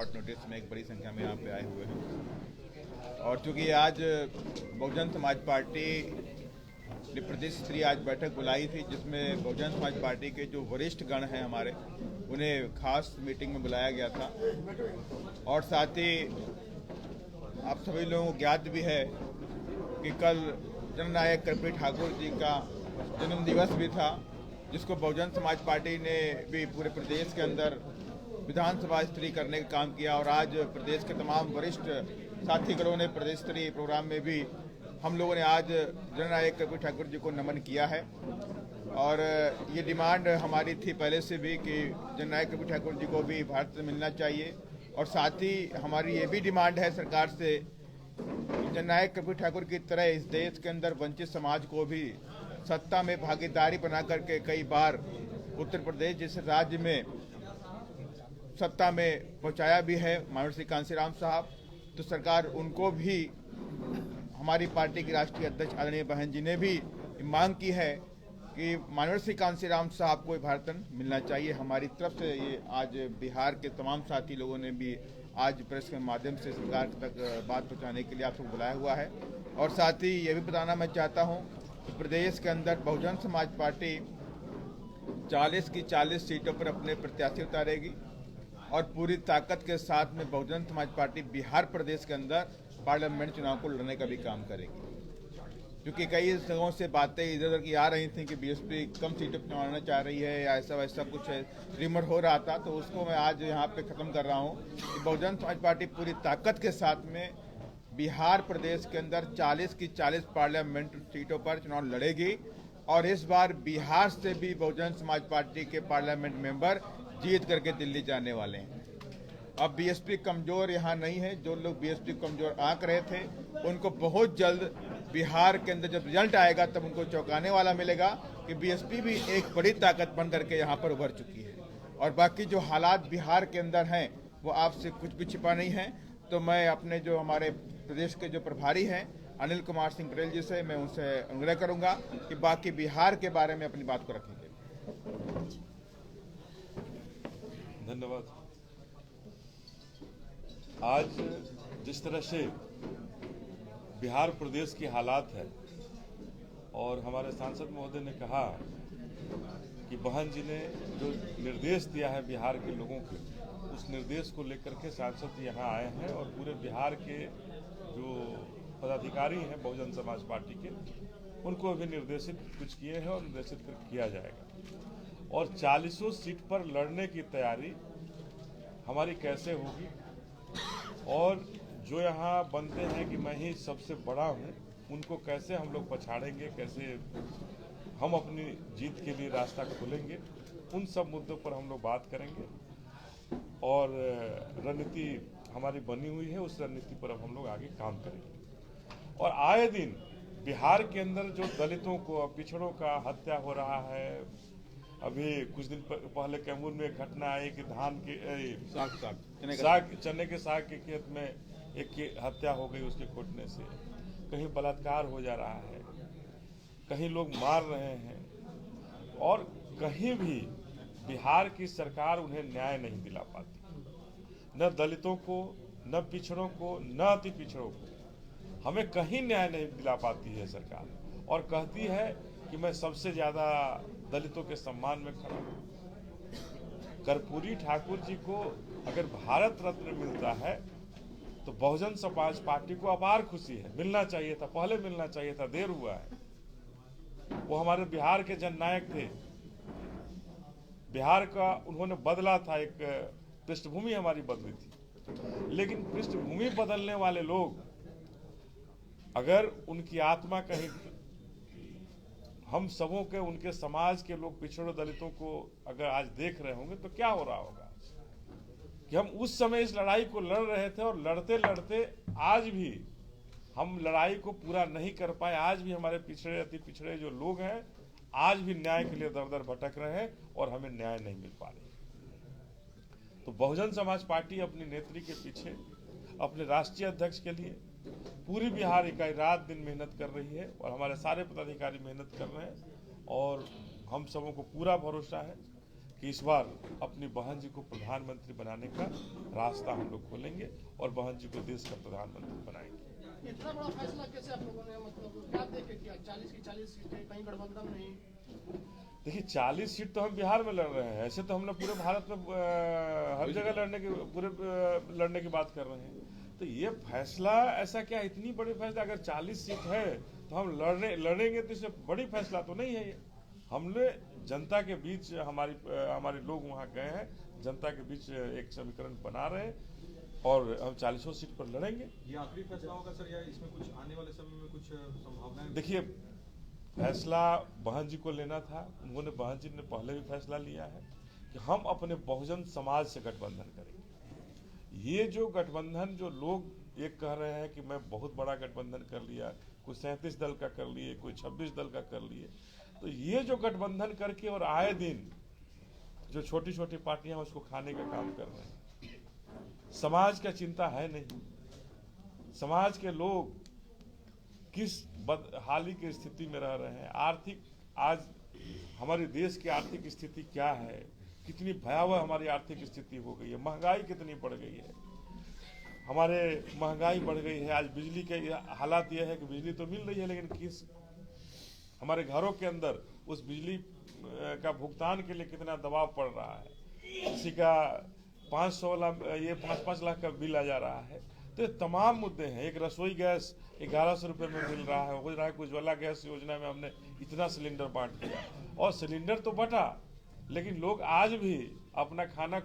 Short notice में एक बड़ी संख्या में यहाँ पे आए हुए हैं। और चूँकि आज बहुजन समाज पार्टी ने प्रदेश स्तरीय आज बैठक बुलाई थी, जिसमें बहुजन समाज पार्टी के जो वरिष्ठ गण हैं हमारे, उन्हें खास मीटिंग में बुलाया गया था। और साथ ही आप सभी लोगों को ज्ञात भी है कि कल जननायक कर्पूरी ठाकुर जी का जन्म दिवस भी था, जिसको बहुजन समाज पार्टी ने भी पूरे प्रदेश के अंदर विधानसभा स्तरीय करने का काम किया। और आज प्रदेश के तमाम वरिष्ठ साथीगणों ने प्रदेश स्तरीय प्रोग्राम में भी हम लोगों ने आज जननायक कर्पूरी ठाकुर जी को नमन किया है। और ये डिमांड हमारी थी पहले से भी कि जननायक कर्पूरी ठाकुर जी को भी भारत से मिलना चाहिए। और साथ ही हमारी ये भी डिमांड है सरकार से कि जननायक कर्पूरी ठाकुर की तरह इस देश के अंदर वंचित समाज को भी सत्ता में भागीदारी बना करके कई बार उत्तर प्रदेश जैसे राज्य में सत्ता में पहुंचाया भी है माननीय श्री कांशीराम साहब। तो सरकार उनको भी, हमारी पार्टी की राष्ट्रीय अध्यक्ष आदरणीय बहन जी ने भी मांग की है कि माननीय श्री कांशीराम साहब को भारत रत्न मिलना चाहिए। हमारी तरफ से ये आज बिहार के तमाम साथी लोगों ने भी आज प्रेस के माध्यम से सरकार तक बात पहुंचाने के लिए आप सबको बुलाया हुआ है। और साथ ही ये भी बताना मैं चाहता हूं कि प्रदेश के अंदर बहुजन समाज पार्टी 40 की 40 सीटों पर अपने प्रत्याशी उतारेगी और पूरी ताकत के साथ में बहुजन समाज पार्टी बिहार प्रदेश के अंदर पार्लियामेंट चुनाव को लड़ने का भी काम करेगी। क्योंकि कई जगहों से बातें इधर उधर की आ रही थी कि बीएसपी कम सीटों पर चुनाव लड़ना चाह रही है या ऐसा वैसा कुछ रिमर हो रहा था, तो उसको मैं आज यहाँ पे ख़त्म कर रहा हूँ कि बहुजन समाज पार्टी पूरी ताकत के साथ में बिहार प्रदेश के अंदर 40 की 40 पार्लियामेंट सीटों पर चुनाव लड़ेगी। और इस बार बिहार से भी बहुजन समाज पार्टी के पार्लियामेंट मेंबर जीत करके दिल्ली जाने वाले हैं। अब बीएसपी कमजोर यहाँ नहीं है। जो लोग बीएसपी कमजोर आंक रहे थे, उनको बहुत जल्द बिहार के अंदर जब रिजल्ट आएगा तब उनको चौंकाने वाला मिलेगा कि बीएसपी भी एक बड़ी ताकत बन करके यहाँ पर उभर चुकी है। और बाकी जो हालात बिहार के अंदर हैं वो आपसे कुछ भी छिपा नहीं है। तो मैं अपने जो हमारे प्रदेश के जो प्रभारी हैं अनिल कुमार सिंह पटेल जी से मैं उनसे अनुरोध करूंगा कि बाकी बिहार के बारे में अपनी बात को रखेंगे। धन्यवाद। आज जिस तरह से बिहार प्रदेश की हालात है और हमारे सांसद महोदय ने कहा कि बहन जी ने जो निर्देश दिया है बिहार के लोगों को, उस निर्देश को लेकर के सांसद यहाँ आए हैं और पूरे बिहार के जो पदाधिकारी हैं बहुजन समाज पार्टी के, उनको भी निर्देशित कुछ किए हैं और निर्देशित किया जाएगा। और 40 सीट पर लड़ने की तैयारी हमारी कैसे होगी और जो यहाँ बनते हैं कि मैं ही सबसे बड़ा हूँ, उनको कैसे हम लोग पछाड़ेंगे, कैसे हम अपनी जीत के लिए रास्ता खोलेंगे, उन सब मुद्दों पर हम लोग बात करेंगे। और रणनीति हमारी बनी हुई है, उस रणनीति पर अब हम लोग आगे काम करेंगे। और आए दिन बिहार के अंदर जो दलितों को, पिछड़ों का हत्या हो रहा है, अभी कुछ दिन पहले कैमूर में एक घटना आई कि धान के चने के साग के खेत में एक की हत्या हो गई उसके कूटने से, कहीं बलात्कार हो जा रहा है, कहीं लोग मार रहे हैं और कहीं भी बिहार की सरकार उन्हें न्याय नहीं दिला पाती, न दलितों को, न पिछड़ों को, न अति पिछड़ों को। हमें कहीं न्याय नहीं दिला पाती है सरकार और कहती है कि मैं सबसे ज्यादा दलितों के सम्मान में खड़ा हूं। कर्पूरी ठाकुर जी को अगर भारत रत्न मिलता है तो बहुजन समाज पार्टी को अपार खुशी है। मिलना चाहिए था, पहले मिलना चाहिए था, देर हुआ है। वो हमारे बिहार के जननायक थे, बिहार का उन्होंने बदला था, एक पृष्ठभूमि हमारी बदली थी। लेकिन पृष्ठभूमि बदलने वाले लोग अगर उनकी आत्मा कहीं, हम सबों के, उनके समाज के लोग पिछड़े दलितों को अगर आज देख रहे होंगे तो क्या हो रहा होगा कि हम उस समय इस लड़ाई को लड़ रहे थे और लड़ते लड़ते आज भी हम लड़ाई को पूरा नहीं कर पाए। आज भी हमारे पिछड़े, अति पिछड़े जो लोग हैं आज भी न्याय के लिए दर दर भटक रहे हैं और हमें न्याय नहीं मिल पा रही। तो बहुजन समाज पार्टी अपनी नेत्री के पीछे, अपने राष्ट्रीय अध्यक्ष के लिए पूरी बिहार इकाई रात दिन मेहनत कर रही है और हमारे सारे पदाधिकारी मेहनत कर रहे हैं। और हम सबों को पूरा भरोसा है कि इस बार अपनी बहन जी को प्रधानमंत्री बनाने का रास्ता हम लोग खोलेंगे और बहन जी को देश का प्रधानमंत्री बनाएंगे। इतना बड़ा फैसला कैसे आप लोगों ने मतलब क्या देख के किया? 40 की 40 सीटें, कहीं गठबंधन नहीं। देखिए 40 सीट तो हम बिहार में लड़ रहे हैं, ऐसे तो हमने पूरे भारत में हर जगह लड़ने की बात कर रहे हैं। तो ये फैसला ऐसा क्या इतनी बड़ी फैसला, अगर 40 सीट है तो हम लड़ेंगे तो इससे बड़ी फैसला तो नहीं है ये। हमने जनता के बीच हमारे लोग वहाँ गए हैं, जनता के बीच एक समीकरण बना रहे हैं और हम 40 सीट पर लड़ेंगे। ये आखिरी फैसला होगा सर, या इसमें कुछ आने वाले समय में कुछ संभावनाएं? देखिए फैसला बहन जी को लेना था, उन्होंने बहन जी ने पहले भी फैसला लिया है कि हम अपने बहुजन समाज से गठबंधन करेंगे। ये जो गठबंधन जो लोग एक कह रहे हैं कि मैं बहुत बड़ा गठबंधन कर लिया, कोई 37 दल का कर लिए, कोई 26 दल का कर लिए, तो ये जो गठबंधन करके और आए दिन जो छोटी छोटी पार्टियां उसको खाने का काम कर रहे हैं, समाज का चिंता है नहीं। समाज के लोग किस बदहाली की स्थिति में रह रहे हैं, आर्थिक आज हमारे देश की आर्थिक स्थिति क्या है, कितनी भयावह हमारी आर्थिक स्थिति हो गई है, महंगाई कितनी बढ़ गई है, हमारे महंगाई बढ़ गई है। आज बिजली के हालात यह है कि बिजली तो मिल रही है लेकिन किस हमारे घरों के अंदर उस बिजली का भुगतान के लिए कितना दबाव पड़ रहा है, किसी का 5 लाख का बिल आ जा रहा है। तो ये तमाम मुद्दे हैं। एक रसोई गैस 1100 रुपये में मिल रहा है, हो रहा है उज्ज्वला गैस योजना में हमने इतना सिलेंडर बांट दिया और सिलेंडर तो बटा, लेकिन लोग आज भी अपना खाना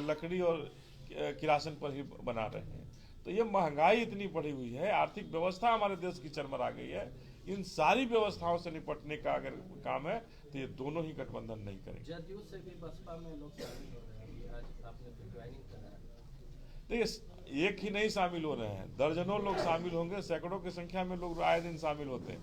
लकड़ी और किरासन पर ही बना रहे हैं। तो ये महंगाई इतनी बढ़ी हुई है, आर्थिक व्यवस्था हमारे देश की चरमरा गई है। इन सारी व्यवस्थाओं से निपटने का अगर काम है तो ये दोनों ही गठबंधन नहीं करेंगे। जदयू से भी बसपा में लोग शामिल हो रहे हैं, आज आपने तो ज्वाइनिंग करा है। देखिए एक ही नहीं शामिल हो रहे हैं, दर्जनों लोग शामिल होंगे, सैकड़ों की संख्या में लोग आए दिन शामिल होते हैं।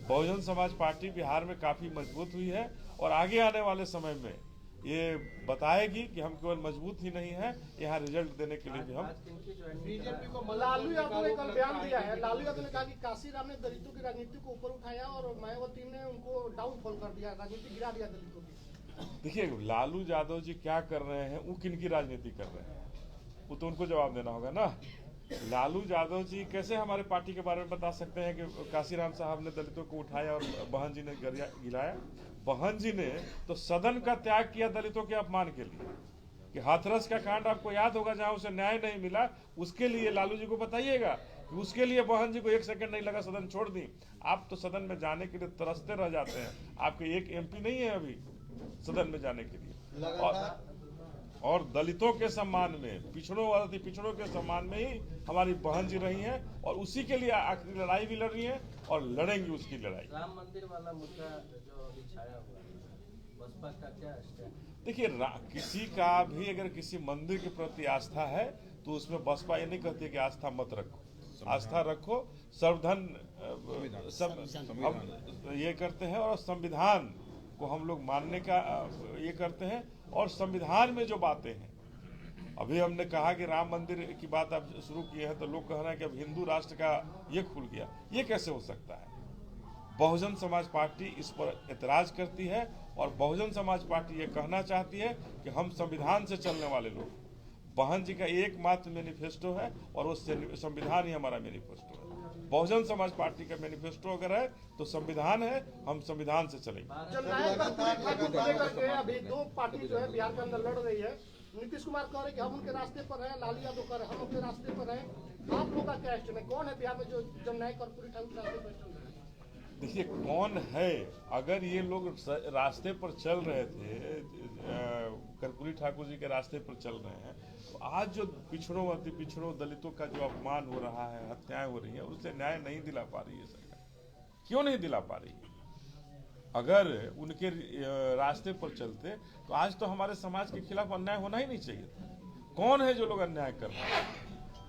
बहुजन समाज पार्टी बिहार में काफी मजबूत हुई है और आगे आने वाले समय में ये बताएगी कि हम केवल मजबूत ही नहीं है, यहाँ रिजल्ट देने के लिए भी हम बीजेपी को लालू यादव ने कल बयान दिया है। लालू यादव ने कहा कि काशीराम ने दलितों की राजनीति को ऊपर उठाया और मायावती ने उनको डाउनफॉल कर दिया, राजनीति गिरा दिया दलितों की। देखिए लालू यादव जी क्या कर रहे हैं, वो किनकी राजनीति कर रहे हैं, वो तो उनको जवाब देना होगा ना। लालू यादव जी कैसे हमारे पार्टी के बारे में बता सकते हैं कि काशीराम साहब ने दलितों को उठाया और बहन जी ने गिराया? बहन जी ने तो सदन का त्याग किया दलितों के अपमान के लिए। कि हाथरस का कांड आपको याद होगा, जहां उसे न्याय नहीं मिला, उसके लिए लालू जी को बताइएगा कि उसके लिए बहन जी को 1 सेकंड नहीं लगा, सदन छोड़ दी। आप तो सदन में जाने के लिए तरसते रह जाते हैं, आपके एक MP नहीं है अभी सदन में जाने के लिए। और दलितों के सम्मान में, पिछड़ों के सम्मान में ही हमारी बहन जी रही हैं और उसी के लिए आखिरी लड़ाई भी लड़ रही हैं और लड़ेंगी उसकी लड़ाई। राम मंदिर वाला मुद्दा जो अभी छाया हुआ है, बसपा का क्या स्टैंड? देखिए किसी का भी अगर किसी मंदिर के प्रति आस्था है तो उसमें बसपा ये नहीं कहती है कि आस्था मत रखो, आस्था रखो। सर्वधन हम ये करते हैं और संविधान को हम लोग मानने का ये करते हैं। और संविधान में जो बातें हैं, अभी हमने कहा कि राम मंदिर की बात आप शुरू किए हैं तो लोग कह रहे हैं कि अब हिंदू राष्ट्र का ये खुल गया, ये कैसे हो सकता है? बहुजन समाज पार्टी इस पर एतराज करती है और बहुजन समाज पार्टी ये कहना चाहती है कि हम संविधान से चलने वाले लोग, बहन जी का एकमात्र मैनिफेस्टो है और वो संविधान ही हमारा मैनिफेस्टो है। बहुजन समाज पार्टी का मैनिफेस्टो अगर है तो संविधान है, हम संविधान से चलेंगे। अभी 2 पार्टी जो है बिहार के अंदर लड़ रही है। नीतीश कुमार कह रहे हैं कि हम उनके रास्ते पर हैं, लालू यादव कह रहे हैं हम उनके रास्ते पर हैं। आप लोगों का क्या स्टैंड है? कौन है बिहार में जो जननायक कर्पूरी ठाकुर रास्ते पर चल रहे हैं? देखिए कौन है, अगर ये लोग रास्ते पर चल रहे थे, कर्पूरी ठाकुर जी के रास्ते पर चल रहे हैं, तो आज जो पिछड़ों दलितों का जो अपमान हो रहा है, हत्याएं हो रही है, उससे न्याय नहीं दिला पा रही है सरकार। क्यों नहीं दिला पा रही है? अगर उनके रास्ते पर चलते तो आज तो हमारे समाज के खिलाफ अन्याय होना ही नहीं चाहिए। कौन है जो लोग अन्याय कर रहे हैं,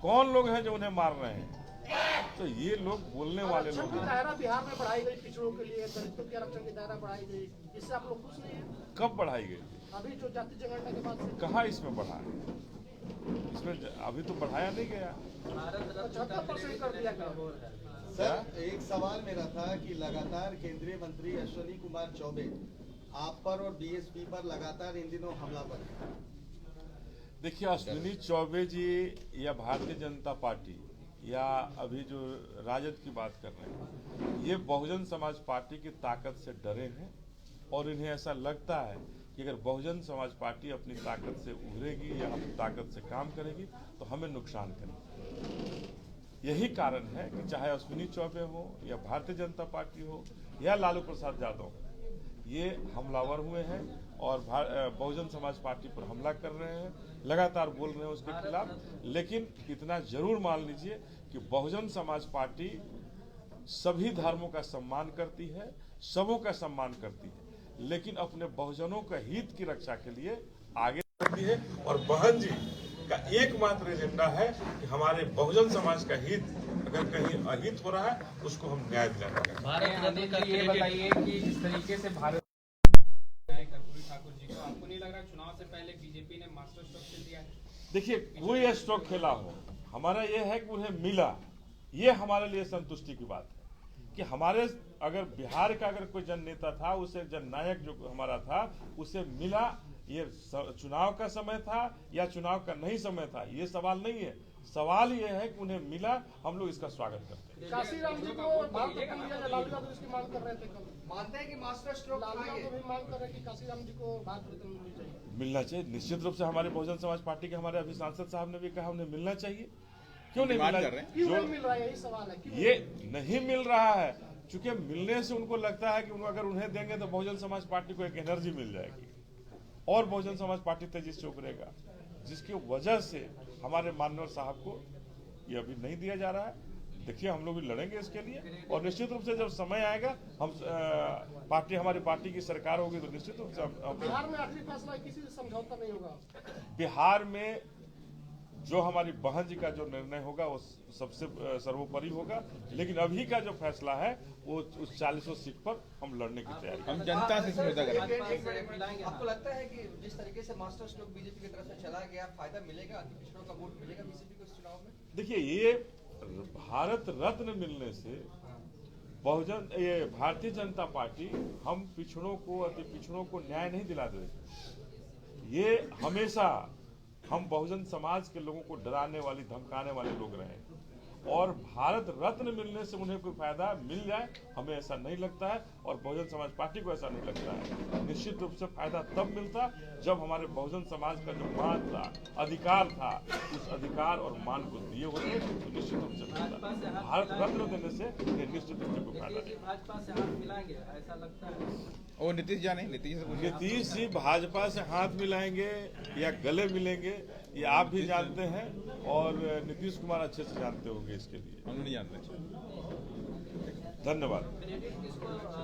कौन लोग हैं जो उन्हें मार रहे हैं? तो ये लोग बोलने वाले लोग हैं। दायरा बिहार में बढ़ाई गई, पिछड़ों के लिए दलितों के आरक्षण की दायरा बढ़ाई गई, इससे आप लोग खुश नहीं है? कब बढ़ाई गई थी? अभी जो जाति जनगणना के बाद से कहाँ इसमें बढ़ा है? इसमें अभी तो बढ़ाया नहीं गया। 75% कर दिया गया। सर एक सवाल मेरा था कि लगातार केंद्रीय मंत्री अश्विनी कुमार चौबे आप पर और बीएसपी पर लगातार इन दिनों हमलावर है। देखिए, अश्विनी चौबे जी या भारतीय जनता पार्टी या अभी जो राजद की बात कर रहे हैं, ये बहुजन समाज पार्टी की ताकत से डरे हैं और इन्हें ऐसा लगता है कि अगर बहुजन समाज पार्टी अपनी ताकत से उभरेगी या अपनी ताकत से काम करेगी तो हमें नुकसान करेगी। यही कारण है कि चाहे अश्विनी चौबे हो या भारतीय जनता पार्टी हो या लालू प्रसाद यादव हो, ये हमलावर हुए हैं और बहुजन समाज पार्टी पर हमला कर रहे हैं, लगातार बोल रहे हैं उसके खिलाफ। लेकिन इतना जरूर मान लीजिए कि बहुजन समाज पार्टी सभी धर्मों का सम्मान करती है, सबों का सम्मान करती है, लेकिन अपने बहुजनों का हित की रक्षा के लिए आगे बढ़ती है। और बहन जी का एकमात्र एजेंडा है कि हमारे बहुजन समाज का हित अगर कहीं अहित हो रहा है उसको हम न्याय दिलाना चाहते हैं। भारत रत्न का ये बताइए कि जिस तरीके से भारत कर्पूरी ठाकुर जी को, आपको नहीं लग रहा चुनाव से पहले बीजेपी ने मास्टर स्ट्रोक खेल दिया है? देखिए, कोई स्ट्रोक खेला हो, हमारा ये है कि उन्हें मिला, ये हमारे लिए संतुष्टि की बात है कि हमारे अगर बिहार का अगर कोई जन नेता था, उसे जननायक जो हमारा था उसे मिला। ये चुनाव का समय था या चुनाव का नहीं समय था, ये सवाल नहीं है। सवाल ये है कि उन्हें मिला, हम लोग इसका स्वागत करते हैं। काशीराम जी को भारत रत्न दिया जाए, लालू यादव इसकी मांग कर रहे थे कल। मानते हैं कि मास्टर स्ट्रोक लालू यादव भी मांग कर रहे हैं कि काशीराम जी को भारत रत्न मिल जाए। मिलना चाहिए, निश्चित रूप से। हमारे बहुजन समाज पार्टी के हमारे अभी सांसद साहब ने भी कहा उन्हें मिलना चाहिए। क्यों नहीं मिला? क्यों नहीं मिल रहा है, यही सवाल है। क्यों ये नहीं मिल रहा है क्योंकि मिलने से उनको लगता है कि अगर उन्हें देंगे तो बहुजन समाज पार्टी को एक एनर्जी मिल जाएगी और बहुजन समाज पार्टी तेजी से उभरेगा, जिसकी वजह से हमारे माननीय साहब को ये अभी नहीं दिया जा रहा है। देखिए, हम लोग भी लड़ेंगे इसके लिए और निश्चित रूप से जब समय आएगा, हम हमारी पार्टी की सरकार होगी तो निश्चित रूप से बिहार में आखिरी फैसला किसी से समझौता नहीं होगा। बिहार में जो हमारी बहन जी का जो निर्णय होगा वो सबसे सर्वोपरि होगा। लेकिन अभी का जो फैसला है वो उस 40 सीट पर हम लड़ने की तैयारी हम जनता से समझौता करेंगे। आपको लगता है कि जिस तरीके से मास्टर स्ट्रोक बीजेपी की तरफ से चला गया, फायदा मिलेगा, अति पिछड़ों का वोट मिलेगा बीजेपी को इस चुनाव में? देखिए, ये भारत रत्न मिलने से ये भारतीय जनता पार्टी हम पिछड़ों को, अति पिछड़ों को न्याय नहीं दिला देगी। ये हमेशा हम बहुजन समाज के लोगों को डराने वाली, धमकाने वाले लोग रहे हैं और भारत रत्न मिलने से उन्हें कोई फायदा मिल जाए, हमें ऐसा नहीं लगता है और बहुजन समाज पार्टी को ऐसा नहीं लगता है। निश्चित रूप से फायदा तब मिलता जब हमारे बहुजन समाज का जो मान था, अधिकार था, उस अधिकार और मान को दिए होते तो निश्चित रूप से मिलता। भारत रत्न देने से निश्चित रूप से कोई फायदा नहीं। भाजपा से हाथ मिलाएंगे ऐसा लगता है? वो नीतीश जाने, नीतीश जी भाजपा से हाथ मिलाएंगे या गले मिलेंगे ये आप भी जानते हैं और नीतीश कुमार अच्छे से जानते होंगे इसके लिए। हम नहीं जानते। धन्यवाद।